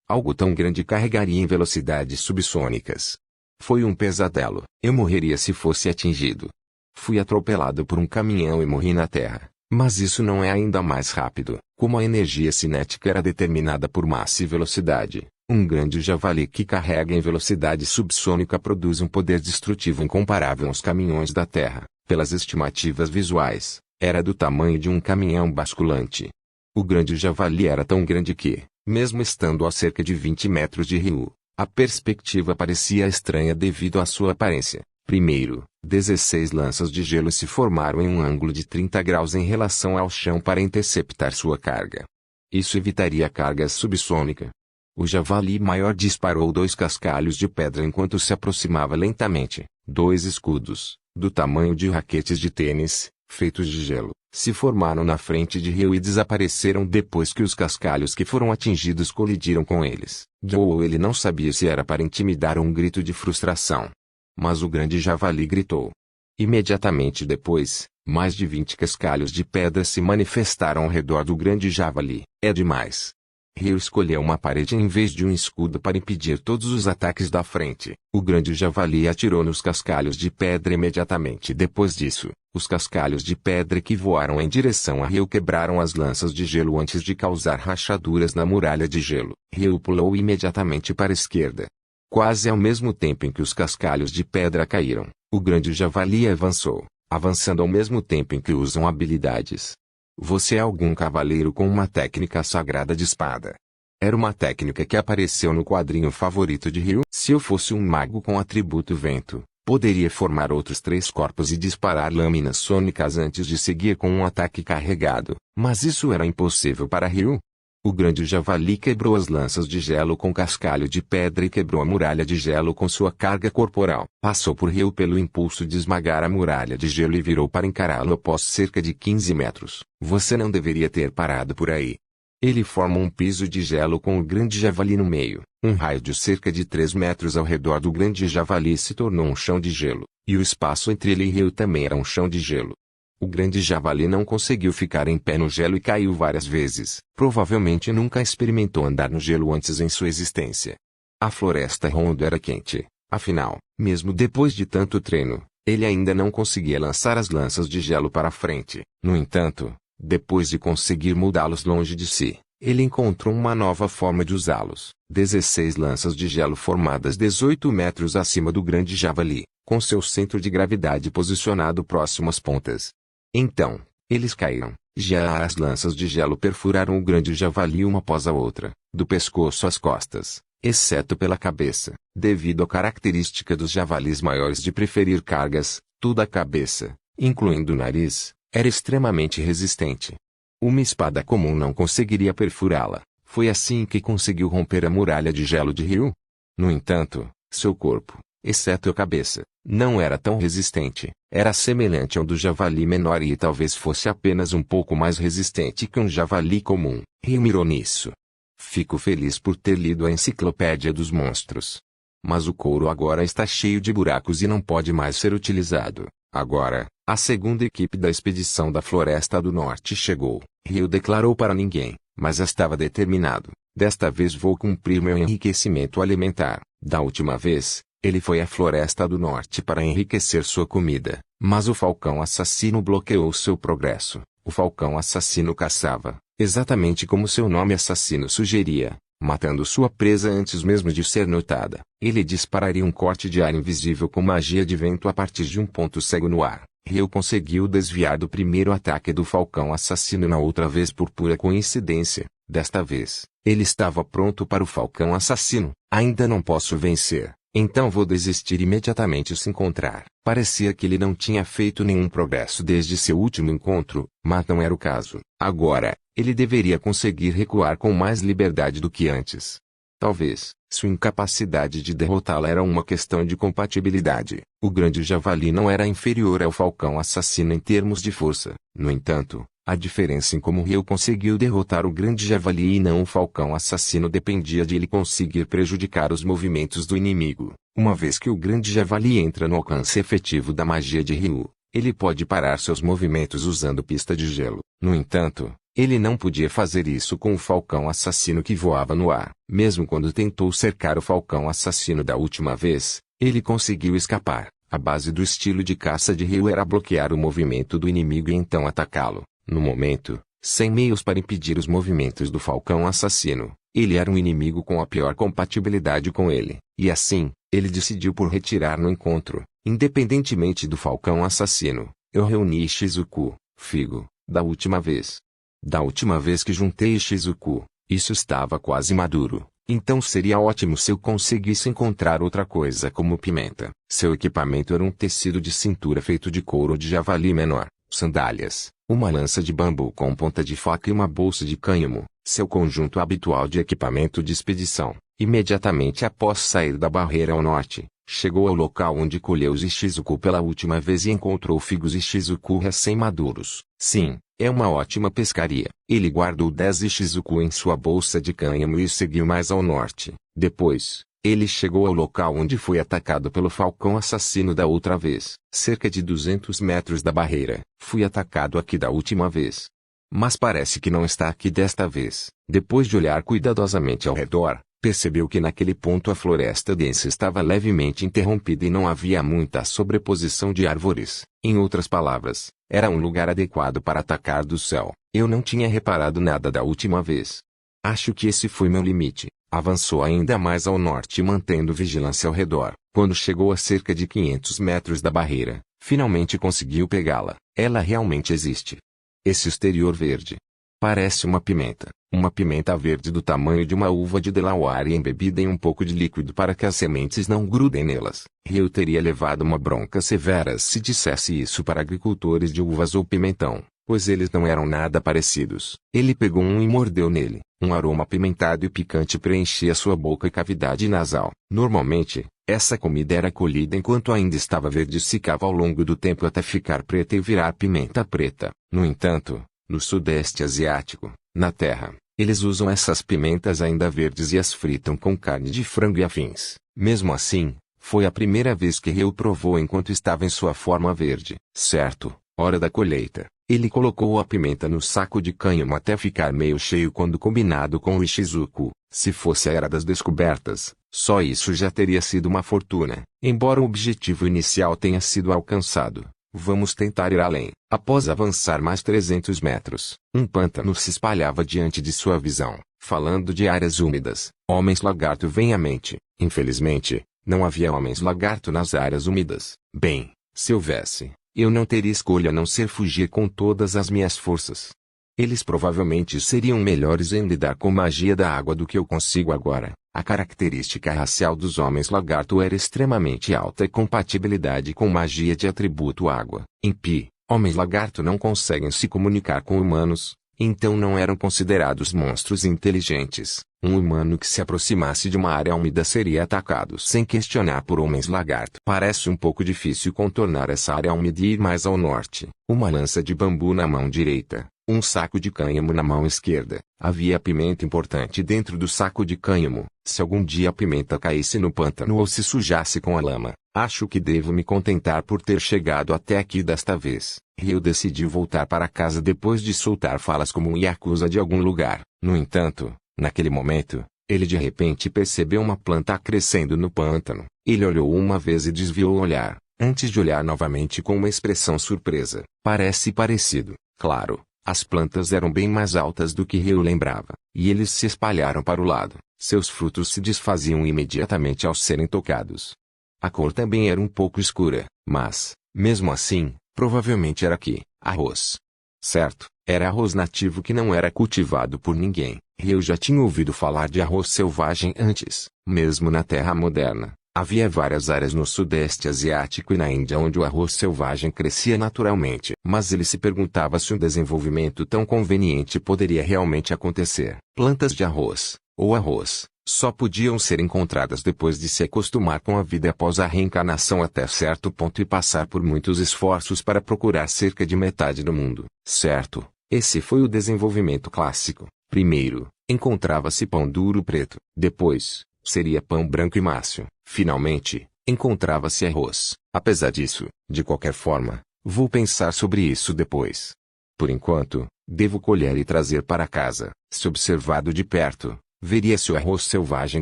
Algo tão grande carregaria em velocidades subsônicas. Foi um pesadelo. Eu morreria se fosse atingido. Fui atropelado por um caminhão e morri na terra. Mas isso não é ainda mais rápido. Como a energia cinética era determinada por massa e velocidade, um grande javali que carrega em velocidade subsônica produz um poder destrutivo incomparável aos caminhões da terra. Pelas estimativas visuais, era do tamanho de um caminhão basculante. O grande javali era tão grande que, mesmo estando a cerca de 20 metros de Ryu, a perspectiva parecia estranha devido à sua aparência. Primeiro, 16 lanças de gelo se formaram em um ângulo de 30 graus em relação ao chão para interceptar sua carga. Isso evitaria a carga subsônica. O javali maior disparou 2 cascalhos de pedra enquanto se aproximava lentamente. 2 escudos, do tamanho de raquetes de tênis, feitos de gelo, se formaram na frente de Ryu e desapareceram depois que os cascalhos que foram atingidos colidiram com eles. Ou ele não sabia se era para intimidar ou um grito de frustração. Mas o grande javali gritou. Imediatamente depois, mais de 20 cascalhos de pedra se manifestaram ao redor do grande javali. É demais. Ryu escolheu uma parede em vez de um escudo para impedir todos os ataques da frente. O grande javali atirou nos cascalhos de pedra imediatamente depois disso. Os cascalhos de pedra que voaram em direção a Ryu quebraram as lanças de gelo antes de causar rachaduras na muralha de gelo. Ryu pulou imediatamente para a esquerda. Quase ao mesmo tempo em que os cascalhos de pedra caíram, o grande javali avançou, avançando ao mesmo tempo em que usam habilidades. Você é algum cavaleiro com uma técnica sagrada de espada. Era uma técnica que apareceu no quadrinho favorito de Ryu. Se eu fosse um mago com atributo vento, poderia formar outros 3 corpos e disparar lâminas sônicas antes de seguir com um ataque carregado. Mas isso era impossível para Ryu. O grande javali quebrou as lanças de gelo com cascalho de pedra e quebrou a muralha de gelo com sua carga corporal. Passou por Ryu pelo impulso de esmagar a muralha de gelo e virou para encará-lo após cerca de 15 metros. Você não deveria ter parado por aí. Ele forma um piso de gelo com o grande javali no meio. Um raio de cerca de 3 metros ao redor do grande javali se tornou um chão de gelo, e o espaço entre ele e Ryu também era um chão de gelo. O grande javali não conseguiu ficar em pé no gelo e caiu várias vezes. Provavelmente nunca experimentou andar no gelo antes em sua existência. A floresta Rondo era quente. Afinal, mesmo depois de tanto treino, ele ainda não conseguia lançar as lanças de gelo para frente. No entanto, depois de conseguir mudá-los longe de si, ele encontrou uma nova forma de usá-los. 16 lanças de gelo formadas 18 metros acima do grande javali, com seu centro de gravidade posicionado próximo às pontas. Então, eles caíram. Já as lanças de gelo perfuraram o grande javali uma após a outra, do pescoço às costas, exceto pela cabeça, devido à característica dos javalis maiores de preferir cargas. Toda a cabeça, incluindo o nariz, era extremamente resistente. Uma espada comum não conseguiria perfurá-la. Foi assim que conseguiu romper a muralha de gelo de Ryu. No entanto, seu corpo, exceto a cabeça, não era tão resistente. Era semelhante ao do javali menor e talvez fosse apenas um pouco mais resistente que um javali comum. Ryu mirou nisso. Fico feliz por ter lido a Enciclopédia dos Monstros. Mas o couro agora está cheio de buracos e não pode mais ser utilizado. Agora, a segunda equipe da expedição da Floresta do Norte chegou. Ryu declarou para ninguém, mas estava determinado. Desta vez vou cumprir meu enriquecimento alimentar. Da última vez, ele foi à Floresta do Norte para enriquecer sua comida, mas o falcão assassino bloqueou seu progresso. O falcão assassino caçava, exatamente como seu nome assassino sugeria, matando sua presa antes mesmo de ser notada. Ele dispararia um corte de ar invisível com magia de vento a partir de um ponto cego no ar. Ryu conseguiu desviar do primeiro ataque do falcão assassino na outra vez por pura coincidência. Desta vez, ele estava pronto para o falcão assassino. Ainda não posso vencer, então vou desistir imediatamente se encontrar. Parecia que ele não tinha feito nenhum progresso desde seu último encontro, mas não era o caso. Agora, ele deveria conseguir recuar com mais liberdade do que antes. Talvez, sua incapacidade de derrotá-la era uma questão de compatibilidade. O grande javali não era inferior ao falcão assassino em termos de força. No entanto, a diferença em como Ryu conseguiu derrotar o grande javali e não o falcão assassino dependia de ele conseguir prejudicar os movimentos do inimigo. Uma vez que o grande javali entra no alcance efetivo da magia de Ryu, ele pode parar seus movimentos usando pista de gelo. No entanto, ele não podia fazer isso com o falcão assassino que voava no ar. Mesmo quando tentou cercar o falcão assassino da última vez, ele conseguiu escapar. A base do estilo de caça de Ryu era bloquear o movimento do inimigo e então atacá-lo. No momento, sem meios para impedir os movimentos do falcão assassino, ele era um inimigo com a pior compatibilidade com ele. E assim, ele decidiu por retirar no encontro. Independentemente do falcão assassino, eu reuni Shizuku, Figo, da última vez. Da última vez que juntei Shizuku, isso estava quase maduro, então seria ótimo se eu conseguisse encontrar outra coisa como pimenta. Seu equipamento era um tecido de cintura feito de couro de javali menor, sandálias, uma lança de bambu com ponta de faca e uma bolsa de cânhamo, seu conjunto habitual de equipamento de expedição. Imediatamente após sair da barreira ao norte, chegou ao local onde colheu os Ishizuku pela última vez e encontrou figos Ishizuku recém-maduros. Sim, é uma ótima pescaria. Ele guardou 10 Ishizuku em sua bolsa de cânhamo e seguiu mais ao norte. Depois, ele chegou ao local onde foi atacado pelo falcão assassino da outra vez. Cerca de 200 metros da barreira. Fui atacado aqui da última vez. Mas parece que não está aqui desta vez. Depois de olhar cuidadosamente ao redor, percebeu que naquele ponto a floresta densa estava levemente interrompida e não havia muita sobreposição de árvores. Em outras palavras, era um lugar adequado para atacar do céu. Eu não tinha reparado nada da última vez. Acho que esse foi meu limite. Avançou ainda mais ao norte mantendo vigilância ao redor. Quando chegou a cerca de 500 metros da barreira, finalmente conseguiu pegá-la. Ela realmente existe. Esse exterior verde. Parece uma pimenta verde do tamanho de uma uva de Delaware embebida em um pouco de líquido para que as sementes não grudem nelas. Ryu teria levado uma bronca severa se dissesse isso para agricultores de uvas ou pimentão, pois eles não eram nada parecidos. Ele pegou um e mordeu nele. Um aroma apimentado e picante preenchia sua boca e cavidade nasal. Normalmente, essa comida era colhida enquanto ainda estava verde e secava ao longo do tempo até ficar preta e virar pimenta preta. No entanto, no Sudeste Asiático, na terra, eles usam essas pimentas ainda verdes e as fritam com carne de frango e afins. Mesmo assim, foi a primeira vez que Ryu provou enquanto estava em sua forma verde. Certo, hora da colheita, ele colocou a pimenta no saco de cânhamo até ficar meio cheio quando combinado com o Ishizuku. Se fosse a era das descobertas, só isso já teria sido uma fortuna. Embora o objetivo inicial tenha sido alcançado, Vamos tentar ir além. Após avançar mais 300 metros, um pântano se espalhava diante de sua visão. Falando de áreas úmidas, homens-lagarto vem à mente. Infelizmente, não havia homens-lagarto nas áreas úmidas. Bem, se houvesse, eu não teria escolha a não ser fugir com todas as minhas forças. Eles provavelmente seriam melhores em lidar com magia da água do que eu consigo agora. A característica racial dos homens-lagarto era extremamente alta e compatibilidade com magia de atributo água. Em Pi, homens-lagarto não conseguem se comunicar com humanos, então não eram considerados monstros inteligentes. Um humano que se aproximasse de uma área úmida seria atacado sem questionar por homens-lagarto. Parece um pouco difícil contornar essa área úmida e ir mais ao norte. Uma lança de bambu na mão direita, um saco de cânhamo na mão esquerda. Havia pimenta importante dentro do saco de cânhamo. Se algum dia a pimenta caísse no pântano ou se sujasse com a lama, acho que devo me contentar por ter chegado até aqui desta vez. Ryu decidiu voltar para casa depois de soltar falas como um yakuza de algum lugar. No entanto, naquele momento, ele de repente percebeu uma planta crescendo no pântano. Ele olhou uma vez e desviou o olhar, antes de olhar novamente com uma expressão surpresa. Parece parecido, claro. As plantas eram bem mais altas do que Ryu lembrava, e eles se espalharam para o lado. Seus frutos se desfaziam imediatamente ao serem tocados. A cor também era um pouco escura, mas, mesmo assim, provavelmente era arroz. Certo, era arroz nativo que não era cultivado por ninguém. Ryu já tinha ouvido falar de arroz selvagem antes, mesmo na Terra moderna. Havia várias áreas no Sudeste Asiático e na Índia onde o arroz selvagem crescia naturalmente. Mas ele se perguntava se um desenvolvimento tão conveniente poderia realmente acontecer. Plantas de arroz, ou arroz, só podiam ser encontradas depois de se acostumar com a vida após a reencarnação até certo ponto e passar por muitos esforços para procurar cerca de metade do mundo. Certo, esse foi o desenvolvimento clássico. Primeiro, encontrava-se pão duro preto. Depois, seria pão branco e mácio. Finalmente, encontrava-se arroz. Apesar disso, de qualquer forma, vou pensar sobre isso depois. Por enquanto, devo colher e trazer para casa. Se observado de perto, veria-se o arroz selvagem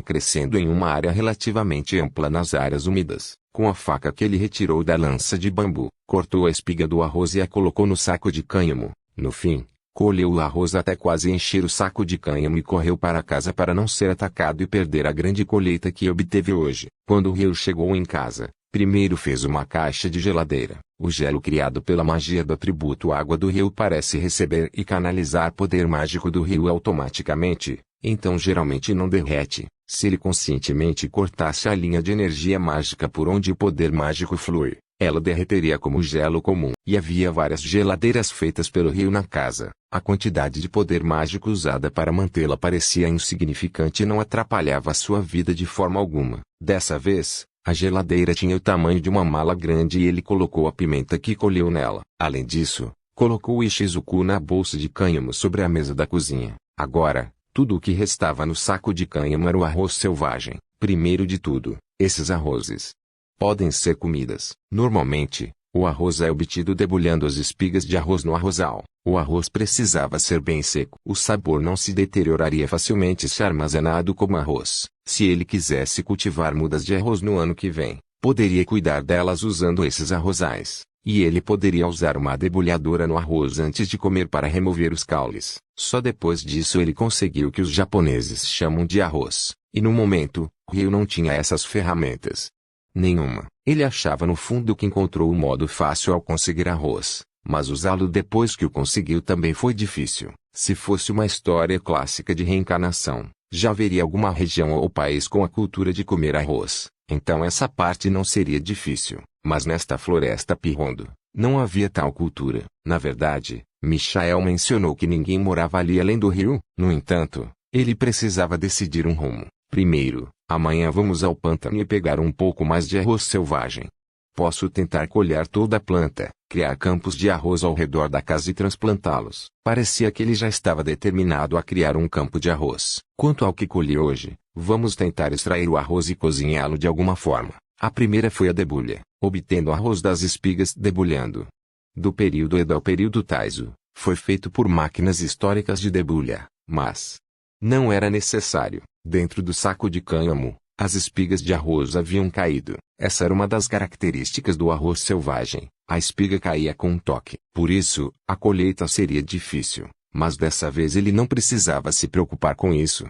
crescendo em uma área relativamente ampla nas áreas úmidas. Com a faca que ele retirou da lança de bambu, cortou a espiga do arroz e a colocou no saco de cânhamo. No fim, colheu o arroz até quase encher o saco de cânhamo e correu para casa para não ser atacado e perder a grande colheita que obteve hoje. Quando Ryu chegou em casa, primeiro fez uma caixa de geladeira. O gelo criado pela magia do atributo água do Ryu parece receber e canalizar poder mágico do Ryu automaticamente, então geralmente não derrete. Se ele conscientemente cortasse a linha de energia mágica por onde o poder mágico flui, ela derreteria como gelo comum. E havia várias geladeiras feitas pelo Ryu na casa. A quantidade de poder mágico usada para mantê-la parecia insignificante e não atrapalhava sua vida de forma alguma. Dessa vez, a geladeira tinha o tamanho de uma mala grande e ele colocou a pimenta que colheu nela. Além disso, colocou o Ishizuku na bolsa de cânhamo sobre a mesa da cozinha. Agora, tudo o que restava no saco de cânhamo era o arroz selvagem. Primeiro de tudo, esses arrozes podem ser comidas. Normalmente, o arroz é obtido debulhando as espigas de arroz no arrozal. O arroz precisava ser bem seco. O sabor não se deterioraria facilmente se armazenado como arroz. Se ele quisesse cultivar mudas de arroz no ano que vem, poderia cuidar delas usando esses arrozais. E ele poderia usar uma debulhadora no arroz antes de comer para remover os caules. Só depois disso ele conseguiu o que os japoneses chamam de arroz. E no momento, Ryu não tinha essas ferramentas. Nenhuma. Ele achava no fundo que encontrou o modo fácil ao conseguir arroz, mas usá-lo depois que o conseguiu também foi difícil. Se fosse uma história clássica de reencarnação, já haveria alguma região ou país com a cultura de comer arroz, então essa parte não seria difícil. Mas nesta floresta Pirondo, não havia tal cultura. Na verdade, Michael mencionou que ninguém morava ali além do Ryu. No entanto, ele precisava decidir um rumo. Primeiro, amanhã vamos ao pântano e pegar um pouco mais de arroz selvagem. Posso tentar colher toda a planta, criar campos de arroz ao redor da casa e transplantá-los. Parecia que ele já estava determinado a criar um campo de arroz. Quanto ao que colhi hoje, vamos tentar extrair o arroz e cozinhá-lo de alguma forma. A primeira foi a debulha, obtendo arroz das espigas debulhando. Do período Edo ao período Taizo, foi feito por máquinas históricas de debulha, mas não era necessário. Dentro do saco de cânhamo, as espigas de arroz haviam caído. Essa era uma das características do arroz selvagem. A espiga caía com um toque. Por isso, a colheita seria difícil. Mas dessa vez ele não precisava se preocupar com isso.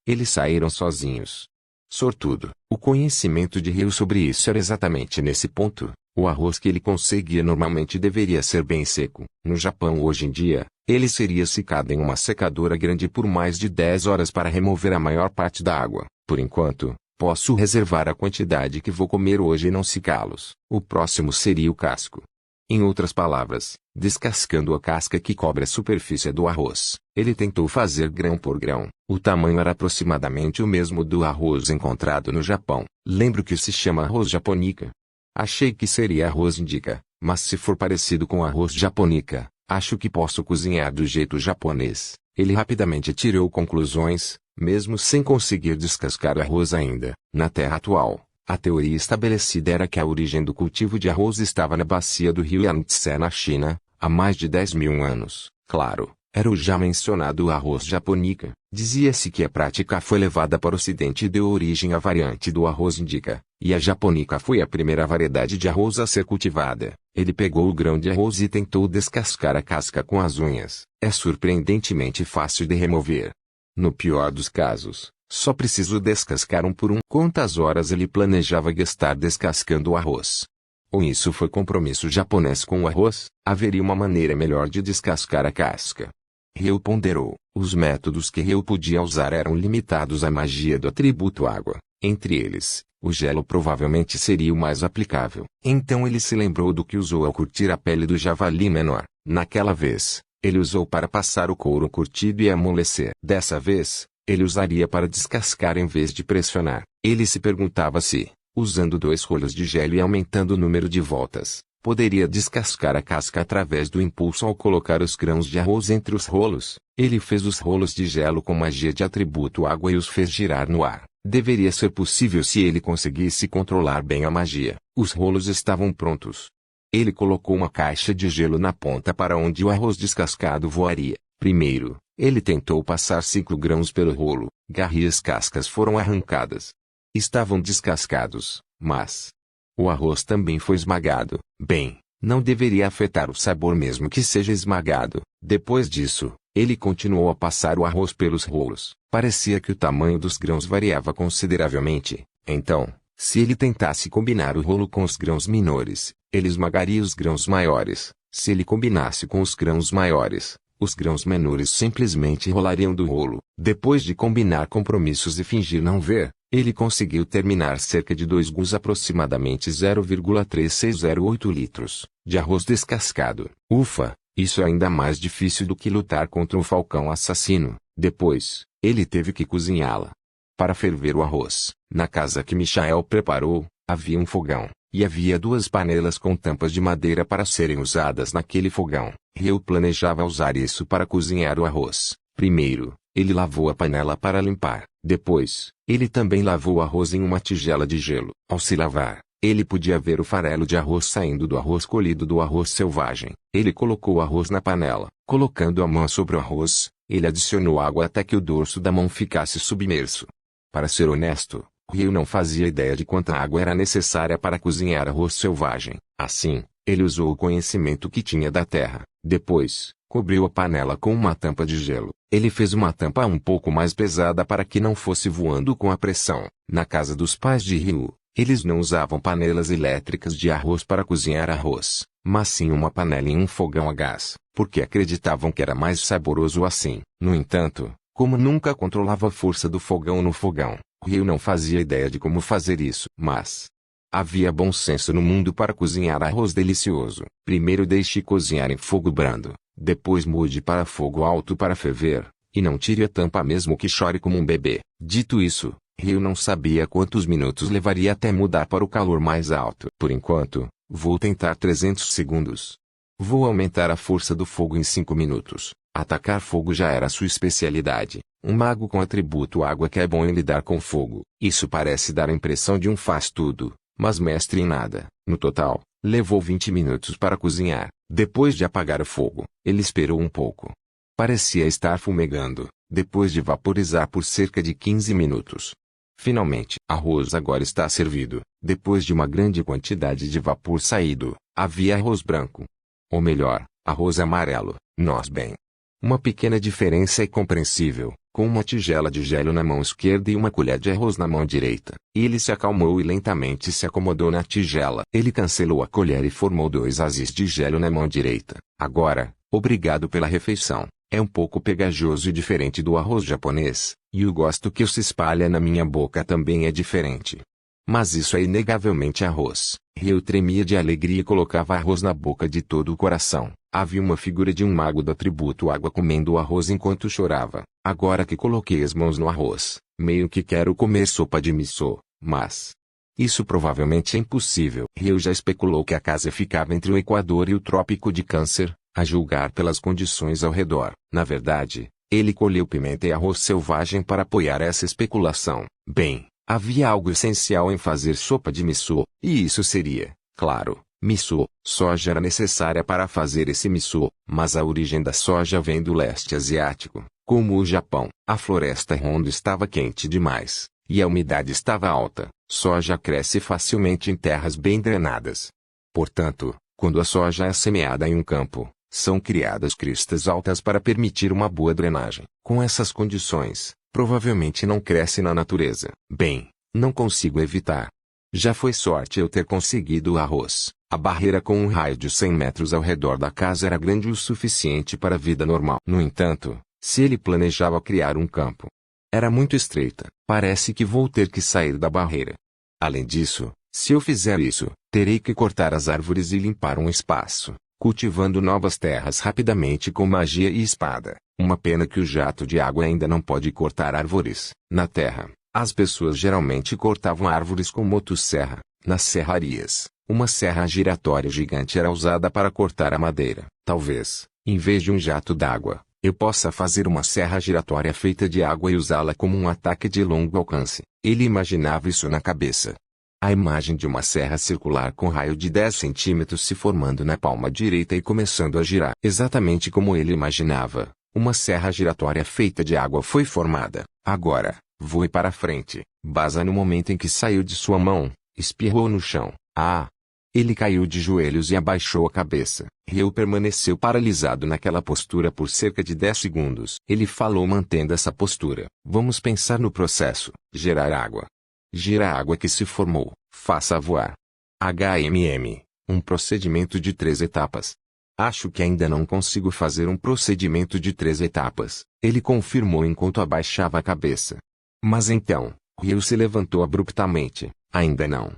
Eles saíram sozinhos. Sortudo. O conhecimento de Ryu sobre isso era exatamente nesse ponto. O arroz que ele conseguia normalmente deveria ser bem seco. No Japão hoje em dia, ele seria secado em uma secadora grande por mais de 10 horas para remover a maior parte da água. Por enquanto, posso reservar a quantidade que vou comer hoje e não secá-los. O próximo seria o casco. Em outras palavras, descascando a casca que cobre a superfície do arroz, ele tentou fazer grão por grão. O tamanho era aproximadamente o mesmo do arroz encontrado no Japão. Lembro que se chama arroz japonica. Achei que seria arroz indica, mas se for parecido com arroz japonica, acho que posso cozinhar do jeito japonês. Ele rapidamente tirou conclusões, mesmo sem conseguir descascar o arroz ainda. Na terra atual, a teoria estabelecida era que a origem do cultivo de arroz estava na bacia do rio Yangtze na China, há mais de 10.000 anos. Claro, era o já mencionado arroz japonica. Dizia-se que a prática foi levada para o ocidente e deu origem à variante do arroz indica, e a japonica foi a primeira variedade de arroz a ser cultivada. Ele pegou o grão de arroz e tentou descascar a casca com as unhas. É surpreendentemente fácil de remover. No pior dos casos, só preciso descascar um por um. Quantas horas ele planejava gastar descascando o arroz? Ou isso foi compromisso japonês com o arroz? Haveria uma maneira melhor de descascar a casca. Ryu ponderou. Os métodos que Ryu podia usar eram limitados à magia do atributo água. Entre eles, o gelo provavelmente seria o mais aplicável. Então ele se lembrou do que usou ao curtir a pele do javali menor. Naquela vez, ele usou para passar o couro curtido e amolecer. Dessa vez, ele usaria para descascar em vez de pressionar. Ele se perguntava se, usando 2 rolos de gelo e aumentando o número de voltas, poderia descascar a casca através do impulso ao colocar os grãos de arroz entre os rolos. Ele fez os rolos de gelo com magia de atributo água e os fez girar no ar. Deveria ser possível se ele conseguisse controlar bem a magia. Os rolos estavam prontos. Ele colocou uma caixa de gelo na ponta para onde o arroz descascado voaria. Primeiro, ele tentou passar 5 grãos pelo rolo. As cascas foram arrancadas. Estavam descascados, mas o arroz também foi esmagado. Bem, não deveria afetar o sabor mesmo que seja esmagado. Depois disso, ele continuou a passar o arroz pelos rolos. Parecia que o tamanho dos grãos variava consideravelmente. Então, se ele tentasse combinar o rolo com os grãos menores, ele esmagaria os grãos maiores. Se ele combinasse com os grãos maiores, os grãos menores simplesmente rolariam do rolo. Depois de combinar compromissos e fingir não ver, ele conseguiu terminar cerca de 2 gus, aproximadamente 0,3608 litros, de arroz descascado. Ufa, isso é ainda mais difícil do que lutar contra um falcão assassino. Depois, ele teve que cozinhá-la. Para ferver o arroz, na casa que Michael preparou, havia um fogão, e havia 2 panelas com tampas de madeira para serem usadas naquele fogão. Ryu planejava usar isso para cozinhar o arroz. Primeiro, ele lavou a panela para limpar. Depois, ele também lavou o arroz em uma tigela de gelo. Ao se lavar, ele podia ver o farelo de arroz saindo do arroz colhido do arroz selvagem. Ele colocou o arroz na panela. Colocando a mão sobre o arroz, ele adicionou água até que o dorso da mão ficasse submerso. Para ser honesto, Ryu não fazia ideia de quanta água era necessária para cozinhar arroz selvagem. Assim, ele usou o conhecimento que tinha da terra. Depois, cobriu a panela com uma tampa de gelo. Ele fez uma tampa um pouco mais pesada para que não fosse voando com a pressão. Na casa dos pais de Ryu, eles não usavam panelas elétricas de arroz para cozinhar arroz, mas sim uma panela em um fogão a gás, porque acreditavam que era mais saboroso assim. No entanto, como nunca controlava a força do fogão no fogão, Ryu não fazia ideia de como fazer isso. Mas havia bom senso no mundo para cozinhar arroz delicioso. Primeiro deixe cozinhar em fogo brando. Depois mude para fogo alto para ferver, e não tire a tampa mesmo que chore como um bebê. Dito isso, Ryu não sabia quantos minutos levaria até mudar para o calor mais alto. Por enquanto, vou tentar 300 segundos. Vou aumentar a força do fogo em 5 minutos. Atacar fogo já era sua especialidade. Um mago com atributo água que é bom em lidar com fogo. Isso parece dar a impressão de um faz-tudo, mas mestre em nada. No total, levou 20 minutos para cozinhar. Depois de apagar o fogo, ele esperou um pouco. Parecia estar fumegando, depois de vaporizar por cerca de 15 minutos. Finalmente, arroz agora está servido. Depois de uma grande quantidade de vapor saído, Havia arroz branco. Ou melhor, arroz amarelo, nós bem. Uma pequena diferença é compreensível, com uma tigela de gelo na mão esquerda e uma colher de arroz na mão direita. Ele se acalmou e lentamente se acomodou na tigela. Ele cancelou a colher e formou 2 azis de gelo na mão direita. Agora, obrigado pela refeição. É um pouco pegajoso e diferente do arroz japonês, e o gosto que se espalha na minha boca também é diferente. Mas isso é inegavelmente arroz. Eu tremia de alegria e colocava arroz na boca de todo o coração. Havia uma figura de um mago do tributo água comendo o arroz enquanto chorava. Agora que coloquei as mãos no arroz, meio que quero comer sopa de miso, mas isso provavelmente é impossível. Eu já especulou que a casa ficava entre o Equador e o Trópico de Câncer, a julgar pelas condições ao redor. Na verdade, ele colheu pimenta e arroz selvagem para apoiar essa especulação. Bem, havia algo essencial em fazer sopa de miso, e isso seria, claro, miso. Soja era necessária para fazer esse miso, mas a origem da soja vem do leste asiático, como o Japão. A floresta Hondo estava quente demais, e a umidade estava alta. Soja cresce facilmente em terras bem drenadas. Portanto, quando a soja é semeada em um campo, são criadas cristas altas para permitir uma boa drenagem. Com essas condições, provavelmente não cresce na natureza. Bem, não consigo evitar. Já foi sorte eu ter conseguido o arroz. A barreira com um raio de 100 metros ao redor da casa era grande o suficiente para a vida normal. No entanto, se ele planejava criar um campo, era muito estreita. Parece que vou ter que sair da barreira. Além disso, se eu fizer isso, terei que cortar as árvores e limpar um espaço, cultivando novas terras rapidamente com magia e espada. Uma pena que o jato de água ainda não pode cortar árvores. Na terra, as pessoas geralmente cortavam árvores com motosserra. Nas serrarias, uma serra giratória gigante era usada para cortar a madeira. Talvez, em vez de um jato d'água, eu possa fazer uma serra giratória feita de água e usá-la como um ataque de longo alcance. Ele imaginava isso na cabeça. A imagem de uma serra circular com raio de 10 centímetros se formando na palma direita e começando a girar. Exatamente como ele imaginava, uma serra giratória feita de água foi formada. Agora, voe para frente. Basa no momento em que saiu de sua mão, espirrou no chão. Ah! Ele caiu de joelhos e abaixou a cabeça. Ryu permaneceu paralisado naquela postura por cerca de 10 segundos. Ele falou mantendo essa postura. Vamos pensar no processo. Gerar água. Gira a água que se formou. Faça voar. HMM. Um procedimento de 3 etapas. Acho que ainda não consigo fazer um procedimento de 3 etapas. Ele confirmou enquanto abaixava a cabeça. Mas então, Ryu se levantou abruptamente. Ainda não.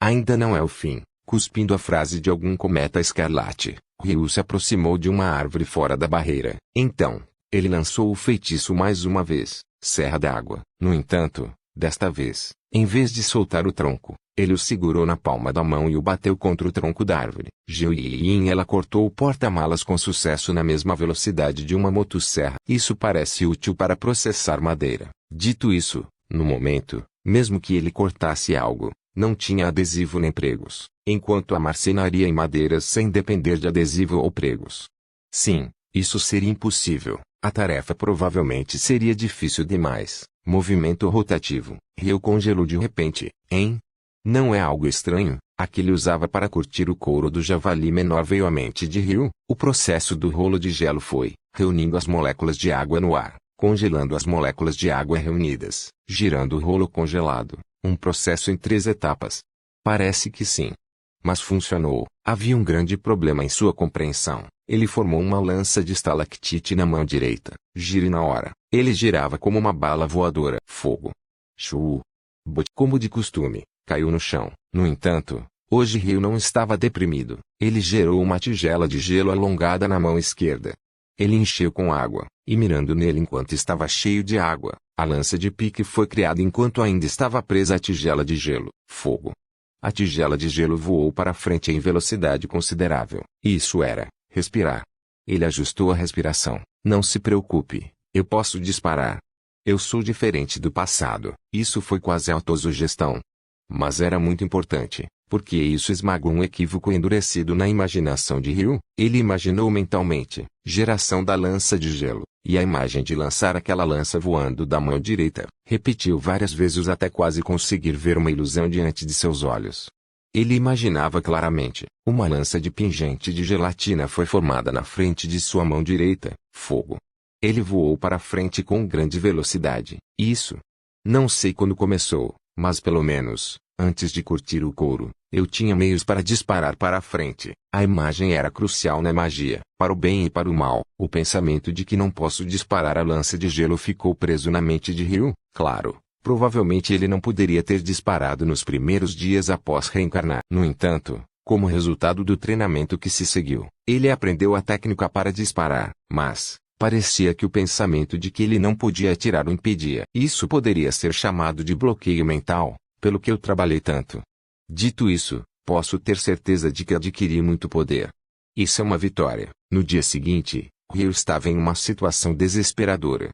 Ainda não é o fim. Cuspindo a frase de algum cometa escarlate, Ryu se aproximou de uma árvore fora da barreira. Então, ele lançou o feitiço mais uma vez, Serra d'Água. No entanto, desta vez, em vez de soltar o tronco, ele o segurou na palma da mão e o bateu contra o tronco da árvore. Ela cortou o porta-malas com sucesso na mesma velocidade de uma motosserra. Isso parece útil para processar madeira. Dito isso, no momento, mesmo que ele cortasse algo, não tinha adesivo nem pregos, enquanto a marcenaria em madeiras sem depender de adesivo ou pregos. Sim, isso seria impossível. A tarefa provavelmente seria difícil demais. Movimento rotativo. Ryu congelou de repente, hein? Não é algo estranho? A que ele usava para curtir o couro do javali menor veio à mente de Ryu. O processo do rolo de gelo foi, reunindo as moléculas de água no ar, congelando as moléculas de água reunidas, girando o rolo congelado. Um processo em 3 etapas. Parece que sim. Mas funcionou. Havia um grande problema em sua compreensão. Ele formou uma lança de estalactite na mão direita. Gire na hora. Ele girava como uma bala voadora. Fogo. Shuu. Como de costume, caiu no chão. No entanto, hoje Ryu não estava deprimido. Ele gerou uma tigela de gelo alongada na mão esquerda. Ele encheu com água, e mirando nele enquanto estava cheio de água, a lança de pique foi criada enquanto ainda estava presa à tigela de gelo. Fogo. A tigela de gelo voou para frente em velocidade considerável. Isso era, respirar. Ele ajustou a respiração. Não se preocupe, eu posso disparar. Eu sou diferente do passado. Isso foi quase autossugestão. Mas era muito importante, porque isso esmagou um equívoco endurecido na imaginação de Ryu. Ele imaginou mentalmente, geração da lança de gelo, e a imagem de lançar aquela lança voando da mão direita. Repetiu várias vezes até quase conseguir ver uma ilusão diante de seus olhos. Ele imaginava claramente. Uma lança de pingente de gelatina foi formada na frente de sua mão direita. Fogo. Ele voou para frente com grande velocidade. Isso. Não sei quando começou, mas pelo menos, antes de curtir o couro, eu tinha meios para disparar para a frente. A imagem era crucial na magia. Para o bem e para o mal, o pensamento de que não posso disparar a lança de gelo ficou preso na mente de Ryu. Claro, provavelmente ele não poderia ter disparado nos primeiros dias após reencarnar. No entanto, como resultado do treinamento que se seguiu, ele aprendeu a técnica para disparar, mas parecia que o pensamento de que ele não podia atirar o impedia. Isso poderia ser chamado de bloqueio mental, pelo que eu trabalhei tanto. Dito isso, posso ter certeza de que adquiri muito poder. Isso é uma vitória. No dia seguinte, Ryu estava em uma situação desesperadora.